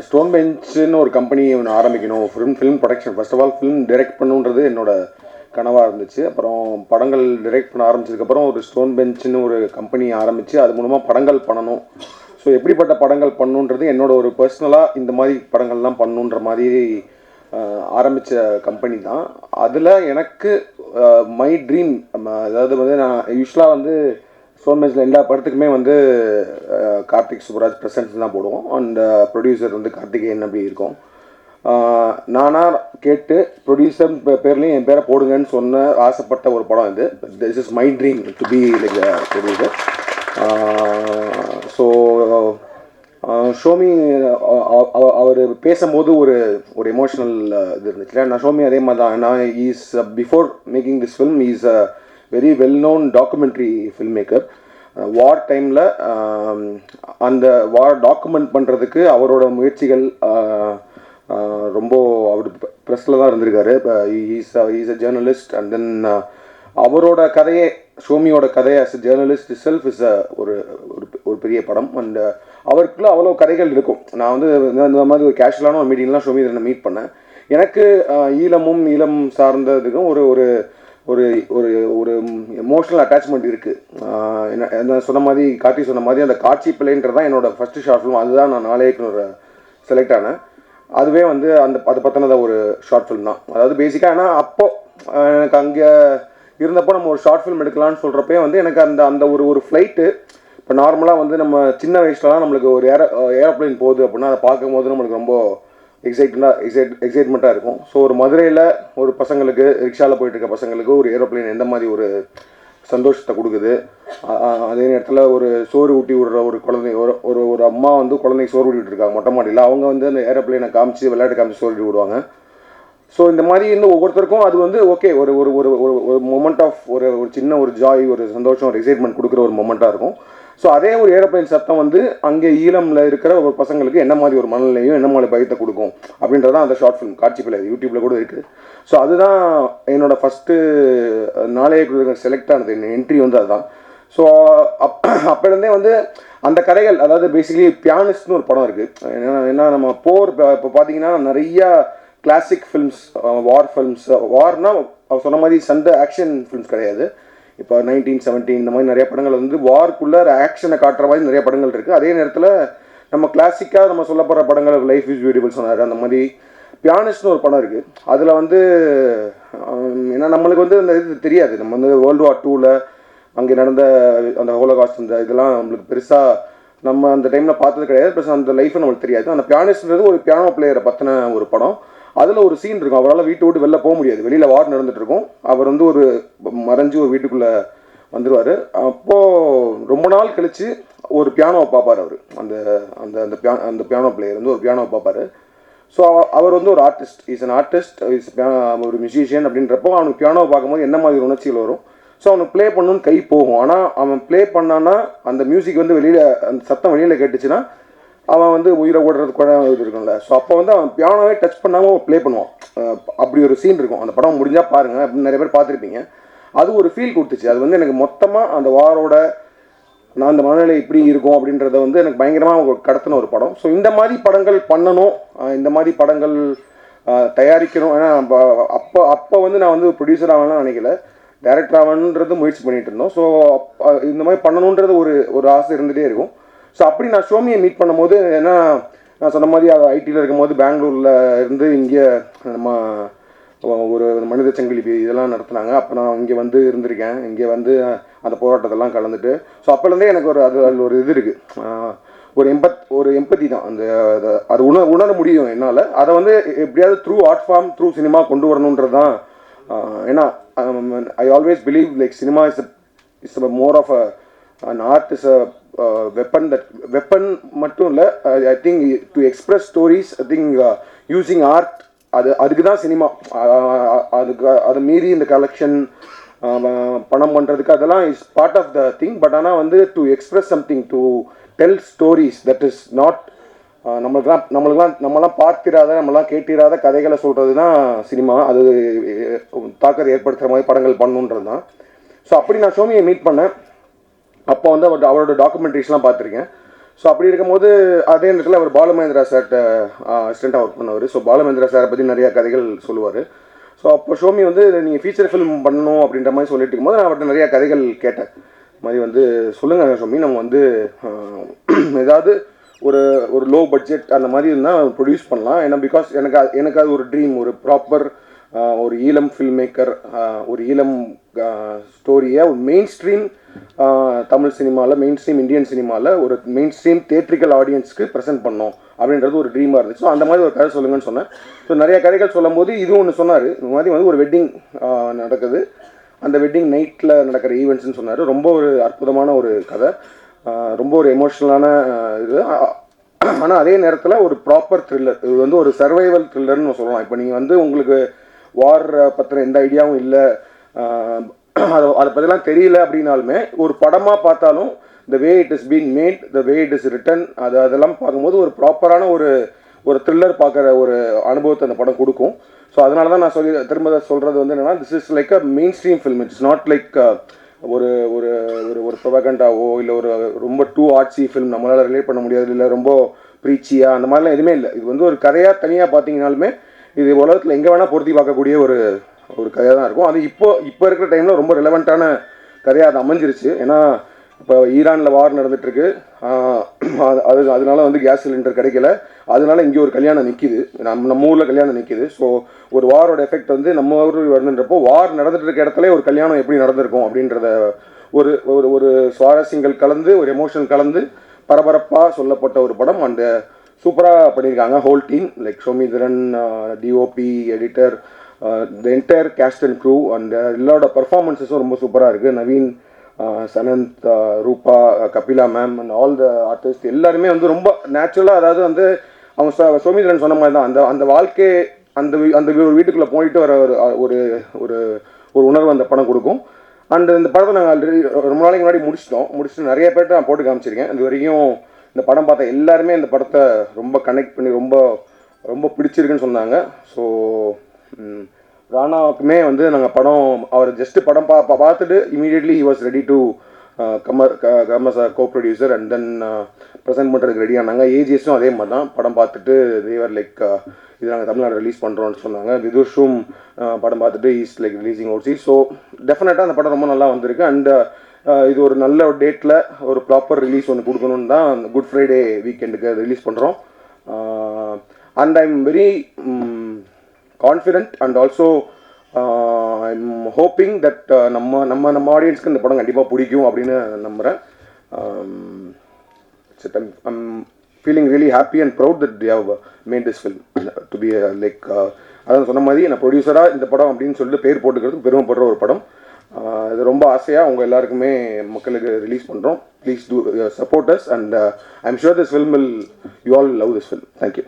Stone பெஞ்சுன்னு ஒரு company ஒன்று ஆரம்பிக்கணும். Film production first of all film direct பண்ணுன்றது என்னோட கனவாக இருந்துச்சு. அப்புறம் படங்கள் டைரக்ட் பண்ண ஆரம்பிச்சதுக்கப்புறம் ஒரு ஸ்டோன் பெஞ்சுன்னு ஒரு கம்பெனி ஆரம்பித்து அது மூலமாக படங்கள் பண்ணணும். ஸோ எப்படிப்பட்ட படங்கள் பண்ணணுன்றது என்னோட ஒரு பர்சனலாக இந்த மாதிரி படங்கள்லாம் பண்ணணுன்ற மாதிரி ஆரம்பித்த கம்பெனி தான். அதில் எனக்கு மை ட்ரீம், அதாவது வந்து நான் யூஸ்வலாக வந்து ஸ்டோன் பெஞ்சில் எல்லா படத்துக்குமே வந்து கார்த்திக் சுப்ராஜ் ப்ரெசன்ஸ் தான் போடுவோம். அண்ட் ப்ரொடியூசர் வந்து கார்த்திகேயன் அப்படி இருக்கும். நானாக கேட்டு ப்ரொடியூசர் பேர்லேயும் என் பேரை போடுங்கன்னு சொன்ன ஆசைப்பட்ட ஒரு படம் இது. This is my dream to be like producer. So Shomi அவர் பேசும்போது ஒரு எமோஷ்னல் இது இருந்துச்சு. நான் ஷோமி அதே மாதிரி தான். நான் is before making this film is a very well known documentary film maker. War டைமில் அந்த வார் டாக்குமெண்ட் பண்ணுறதுக்கு அவரோட முயற்சிகள் ரொம்ப அவர் ப்ரெஸ்ஸில் தான் இருந்திருக்காரு. Is a journalist. And then அவரோட கதையே, ஷோமியோட கதையை as a journalist self is ஒரு பெரிய படம். அண்ட் அவருக்குள்ள அவ்வளோ கதைகள் இருக்கும். நான் வந்து இந்த மாதிரி ஒரு கேஷுவலான ஒரு மீட்டிங்லாம் ஷோமி நான் மீட் பண்ணேன். எனக்கு ஈழம் சார்ந்ததுக்கும் ஒரு ஒரு ஒரு ஒரு ஒரு எமோஷ்னல் அட்டாச்மெண்ட் இருக்குது. என்ன சொன்ன மாதிரி கார்த்தி சொன்ன மாதிரி அந்த காட்சி பிள்ளைன்றது தான் என்னோடய ஃபஸ்ட்டு ஷார்ட் ஃபிலிம். அதுதான் நான் நாளைக்கு செலக்ட் ஆனேன். அதுவே வந்து அது பற்றினத ஒரு ஷார்ட் ஃபிலிம் தான். அதாவது பேசிக்காக ஆனால் அப்போது எனக்கு அங்கே இருந்தப்போ நம்ம ஒரு ஷார்ட் ஃபிலிம் எடுக்கலான்னு சொல்கிறப்பே வந்து எனக்கு அந்த ஒரு ஃப்ளைட்டு, இப்போ நார்மலாக வந்து நம்ம சின்ன வயசுலலாம் நம்மளுக்கு ஒரு ஏரோப்ளைன் போகுது அப்படின்னா அதை பார்க்கும்போது நம்மளுக்கு ரொம்ப எக்ஸைட்மெண்ட்டாக இருக்கும். ஸோ ஒரு மதுரையில் ஒரு பசங்களுக்கு, ரிக்ஷாவில் போயிட்டு இருக்க பசங்களுக்கு ஒரு ஏரோப்ளைன் எந்த மாதிரி ஒரு சந்தோஷத்தை கொடுக்குது. அதே நேரத்தில் ஒரு சோறு ஊட்டி விடுற ஒரு குழந்தை, ஒரு அம்மா வந்து குழந்தைக்கு சோறு ஊட்டிகிட்டு இருக்காங்க மொட்டை மாடியில். அவங்க வந்து அந்த ஏரோப்ளைனை காமிச்சு விளையாட்டு காமிச்சு சோறு ஊட்டி விடுவாங்க. ஸோ இந்த மாதிரி இன்னும் ஒவ்வொருத்தருக்கும் அது வந்து ஓகே ஒரு ஒரு ஒரு ஒரு மொமெண்ட் ஆஃப் ஒரு சின்ன ஒரு ஜாய், ஒரு சந்தோஷம், ஒரு எக்ஸைட்மெண்ட் கொடுக்குற ஒரு மொமெண்ட்டாக இருக்கும். ஸோ அதே ஒரு ஏரோப்ளைன் சத்தம் வந்து அங்கே ஈழமில் இருக்கிற ஒரு பசங்களுக்கு என்ன மாதிரி ஒரு மனநிலையும் என்ன மாதிரி பயத்தை கொடுக்கும் அப்படின்றதான் அந்த ஷார்ட் ஃபிலிம். காட்சி பிள்ளை யூடியூப்பில் கூட இருக்குது. ஸோ அதுதான் என்னோடய ஃபஸ்ட்டு நாளைக்கு செலக்ட் ஆனது. என் என்ட்ரி வந்து அதுதான். ஸோ அப்போலேருந்தே வந்து அந்த கதைகள், அதாவது பேசிக்கலி பியானிஸ்ட்னு ஒரு படம் இருக்குது. ஏன்னா நம்ம போர் இப்போ பார்த்தீங்கன்னா நிறையா கிளாசிக் ஃபில்ம்ஸ், வார் ஃபில்ம்ஸ், வார்னால் அவர் சொன்ன மாதிரி சண்டை ஆக்ஷன் ஃபில்ம்ஸ் கிடையாது. இப்போ 1917 இந்த மாதிரி நிறைய படங்கள் வந்து வார்க்குள்ளே ஆக்ஷனை காட்டுற மாதிரி நிறைய படங்கள் இருக்குது. அதே நேரத்தில் நம்ம கிளாசிக்காக நம்ம சொல்லப்படுற படங்கள், லைஃப் இஸ் பியூட்டிஃபுல் சொன்னார், அந்த மாதிரி பியானிஸ்ட்னு ஒரு படம் இருக்குது. அதில் வந்து ஏன்னா நம்மளுக்கு வந்து அந்த இது தெரியாது. நம்ம வந்து வேர்ல்டு வார் 2ல் அங்கே நடந்த அந்த ஹோலோகாஸ்ட் இந்த இதெல்லாம் நம்மளுக்கு பெருசாக நம்ம அந்த டைமில் பார்த்தது கிடையாது. ப்ளஸ் அந்த லைஃப்பை நம்மளுக்கு தெரியாது. அந்த பியானிஸ்ட்ன்றது ஒரு பியானோ பிளேயரை பற்றின ஒரு படம். அதில் ஒரு சீன் இருக்கும். அவரால் வீட்டை விட்டு வெளில போக முடியாது. வெளியில் வார் நடந்துகிட்டு இருக்கும். அவர் வந்து ஒரு மறைஞ்சு ஒரு வீட்டுக்குள்ளே வந்துடுவார். அப்போது ரொம்ப நாள் கழித்து ஒரு பியானோவை பார்ப்பார். அவர் அந்த அந்த அந்த பியானோ பிளேயர் வந்து ஒரு பியானோவை பார்ப்பார். ஸோ அவர் வந்து ஒரு ஆர்டிஸ்ட், இஸ் அன் ஆர்டிஸ்ட், ஒரு மியூசிஷியன். அப்படின்றப்போ அவனுக்கு பியானோவை பார்க்கும்போது என்ன மாதிரி உணர்ச்சிகள் வரும். ஸோ அவனுக்கு ப்ளே பண்ணணுன்னு கை போகும். ஆனால் அவன் ப்ளே பண்ணான்னா அந்த மியூசிக் வந்து வெளியில், அந்த சத்தம் வெளியில் கேட்டுச்சுன்னா அவன் வந்து உயிரை ஓடுறது கூட இது இருக்கும்ல. ஸோ அப்போ வந்து அவன் பியானோவே டச் பண்ணாமல் ப்ளே பண்ணுவான். அப்படி ஒரு சீன் இருக்கும். அந்த படம் முடிஞ்சால் பாருங்கள், அப்படின்னு நிறைய பேர் பார்த்துருப்பீங்க. அது ஒரு ஃபீல் கொடுத்துச்சு. அது வந்து எனக்கு மொத்தமாக அந்த வாரோட நான் அந்த மனநிலை இப்படி இருக்கும் அப்படின்றத வந்து எனக்கு பயங்கரமாக கடத்தின ஒரு படம். ஸோ இந்த மாதிரி படங்கள் பண்ணணும், இந்த மாதிரி படங்கள் தயாரிக்கணும். ஏன்னா அப்போ வந்து நான் வந்து ப்ரொடியூசர் ஆகணும்னு நினைக்கல, டைரக்டர் ஆகணுன்றது முயற்சி பண்ணிகிட்டு இருந்தோம். ஸோ இந்த மாதிரி பண்ணணுன்றது ஒரு ஆசை இருந்துகிட்டே இருக்கும். ஸோ அப்படி நான் ஷோமியை மீட் பண்ணும்போது, ஏன்னா நான் சொன்ன மாதிரி ஐடியில் இருக்கும்போது பெங்களூரில் இருந்து இங்கே நம்ம ஒரு மனித சங்கிலி இதெல்லாம் நடத்துனாங்க. அப்போ நான் இங்கே வந்து இருந்திருக்கேன். இங்கே வந்து அந்த போராட்டத்தெல்லாம் கலந்துட்டு. ஸோ அப்போலேருந்தே எனக்கு அதில் ஒரு இது இருக்குது, ஒரு எம்பத்தி தான். அது உணர முடியும் என்னால். அதை வந்து எப்படியாவது through art form, through cinema கொண்டு வரணுன்றது தான். ஏன்னா I always believe like cinema is more of an art is a weapon மட்டும் இல்லை. I think to express stories, I think using art, அதுக்கு தான் சினிமா. அதை மீறி இந்த கலெக்ஷன் பணம் பண்ணுறதுக்கு அதெல்லாம் is part of the thing. But ஆனால் வந்து to express something, to tell stories, that is not நம்மளாம் பார்த்திராத, நம்மளாம் கேட்டிராத கதைகளை சொல்கிறது தான் சினிமா. அது தாக்கத்தை ஏற்படுத்துகிற மாதிரி படங்கள் பண்ணணுன்றது தான். ஸோ அப்படி நான் ஷோமியை மீட் பண்ணேன். அப்போ வந்து அவரோட டாக்குமெண்ட்ரிஸ்லாம் பார்த்துருக்கேன். ஸோ அப்படி இருக்கும்போது அதே நேரத்தில் அவர் பாலுமகேந்திரா சார்கிட்ட அசிஸ்டண்ட்டாக ஒர்க் பண்ணவர். ஸோ பாலுமகேந்திரா சாரை பற்றி நிறையா கதைகள் சொல்லுவார். ஸோ அப்போ ஷோமி வந்து நீங்கள் ஃபீச்சர் ஃபிலிம் பண்ணணும் அப்படின்ற மாதிரி சொல்லிட்டு இருக்கும்போது நான் அவர்கிட்ட நிறையா கதைகள் கேட்டேன். மாதிரி வந்து சொல்லுங்கள் ஷோமி, நம்ம வந்து ஏதாவது ஒரு ஒரு லோ பட்ஜெட் அந்த மாதிரி இருந்தால் ப்ரொடியூஸ் பண்ணலாம். ஏன்னா பிகாஸ் எனக்கு அது ஒரு ட்ரீம், ஒரு ப்ராப்பர் ஒரு ஈழம் ஃபில்ம் மேக்கர், ஒரு ஈழம் ஸ்டோரியை ஒரு மெயின் ஸ்ட்ரீம் தமிழ் சினிமாவில், மெயின் ஸ்ட்ரீம் இந்தியன் சினிமாவில் ஒரு மெயின் ஸ்ட்ரீம் தியேட்ரிக்கல் ஆடியன்ஸ்க்கு ப்ரெசென்ட் பண்ணோம் அப்படின்றது ஒரு ட்ரீமாக இருந்துச்சு. ஸோ அந்த மாதிரி ஒரு கதை சொல்லுங்கன்னு சொன்னேன். ஸோ நிறைய கதைகள் சொல்லும் போது இதுவும் ஒன்று சொன்னார். இந்த மாதிரி வந்து ஒரு வெட்டிங் நடக்குது, அந்த வெட்டிங் நைட்டில் நடக்கிற ஈவெண்ட்ஸ்னு சொன்னார். ரொம்ப ஒரு அற்புதமான ஒரு கதை, ரொம்ப ஒரு எமோஷ்னலான இது. ஆனால் அதே நேரத்தில் ஒரு ப்ராப்பர் த்ரில்லர். இது வந்து ஒரு சர்வைவல் த்ரில்லர்னு சொல்லலாம். இப்போ நீங்கள் வந்து உங்களுக்கு வார் பற்றின எந்த ஐடியாவும் இல்லை, அதை பற்றிலாம் தெரியல அப்படின்னாலுமே ஒரு படமாக பார்த்தாலும் the way it is being made, the way it is written, அதெல்லாம் பார்க்கும்போது ஒரு ப்ராப்பரான ஒரு த்ரில்லர் பார்க்குற ஒரு அனுபவத்தை அந்த படம் கொடுக்கும். ஸோ அதனால தான் நான் திரும்ப சொல்கிறது வந்து என்னென்னா, this is like a main stream film. It's not like ஒரு ஒரு ஒரு ப்ரொபகண்டாவோ இல்லை ஒரு ரொம்ப டூ ஆர்ட்ஸி ஃபில்ம் நம்மளால் ரிலேட் பண்ண முடியாது, இல்லை ரொம்ப ப்ரீச்சியாக அந்த மாதிரிலாம் எதுவுமே இல்லை. இது வந்து ஒரு கதையாக தனியாக பார்த்தீங்கனாலுமே இது உலகத்தில் எங்கே வேணால் பொருத்தி பார்க்கக்கூடிய ஒரு கதையாக தான் இருக்கும். அது இப்போ இருக்கிற டைமில் ரொம்ப ரெலவெண்ட்டான கதையாக அது அமைஞ்சிருச்சு. ஏன்னா இப்போ ஈரானில் வார் நடந்துகிட்ருக்கு, அதனால வந்து கேஸ் சிலிண்டர் கிடைக்கல, அதனால இங்கே ஒரு கல்யாணம் நிற்கிது, நம்ம ஊரில் கல்யாணம் நிற்கிது. ஸோ ஒரு வாரோட எஃபெக்ட் வந்து நம்ம ஊர் வருதுன்றப்போ வார் நடந்துட்டு இருக்க இடத்துல ஒரு கல்யாணம் எப்படி நடந்திருக்கும் அப்படின்றத ஒரு ஒரு சுவாரஸ்யங்கள் கலந்து ஒரு எமோஷன் கலந்து பரபரப்பாக சொல்லப்பட்ட ஒரு படம். அந்த சூப்பராக பண்ணியிருக்காங்க whole team, like Somitharan, DOP, editor, the entire cast and crew. அந்த எல்லாரோட பர்ஃபார்மன்ஸஸும் ரொம்ப சூப்பராக இருக்குது. Naveen, Sananth, Rupa, Kapila ma'am and all the artist எல்லாருமே வந்து ரொம்ப நேச்சுரலாக, அதாவது வந்து அவங்க சோமிதரன் சொன்ன மாதிரி தான் அந்த வாழ்க்கை அந்த ஒரு வீட்டுக்குள்ளே போயிட்டு வர ஒரு ஒரு ஒரு உணர்வு அந்த படம் கொடுக்கும். அண்ட் இந்த படத்தை நாங்கள் ஆல்ரெடி ரொம்ப நாளைக்கு முன்னாடி முடிச்சுட்டு நிறைய பேர்ட்ட நான் போட்டு காமிச்சிருக்கேன். இது வரைக்கும் இந்த படம் பார்த்த எல்லாருமே இந்த படத்தை ரொம்ப கனெக்ட் பண்ணி ரொம்ப ரொம்ப பிடிச்சிருக்குன்னு சொன்னாங்க. ஸோ ராணாவுக்குமே வந்து நாங்கள் படம் அவர் ஜஸ்ட்டு படம் பார்த்துட்டு immediately he was ready to come as a co-producer and then present பண்ணுறதுக்கு ரெடி ஆனாங்க. ஏஜிஎஸும் அதே மாதிரி தான் படம் பார்த்துட்டு தேவர் லைக் இது நாங்கள் தமிழ்நாடு ரிலீஸ் பண்ணுறோன்னு சொன்னாங்க. விதுஷும் படம் பார்த்துட்டு is like releasing OC. So டெஃபினட்டாக அந்த படம் ரொம்ப நல்லா வந்திருக்கு. அண்ட் இது ஒரு நல்ல ஒரு டேட்டில் ஒரு ப்ராப்பர் ரிலீஸ் ஒன்று கொடுக்கணுன்னு தான் குட் ஃப்ரைடே வீக்கெண்டுக்கு ரிலீஸ் பண்ணுறோம். And I am very confident and also I am hoping that நம்ம ஆடியன்ஸ்க்கு இந்த படம் கண்டிப்பாக பிடிக்கும் அப்படின்னு நம்புகிறேன். I'm feeling really happy and proud that the have made this film to be like அதான் சொன்ன மாதிரி நான் ப்ரொடியூசராக இந்த படம் அப்படின்னு சொல்லிட்டு பேர் போட்டுக்கிறதுக்கு பெருமைப்படுற ஒரு படம். இது ரொம்ப ஆசையாக உங்கள் எல்லாருக்குமே மக்களுக்கு ரிலீஸ் பண்ணுறோம். Please do support us and I am sure this film will you all love this film. Thank you.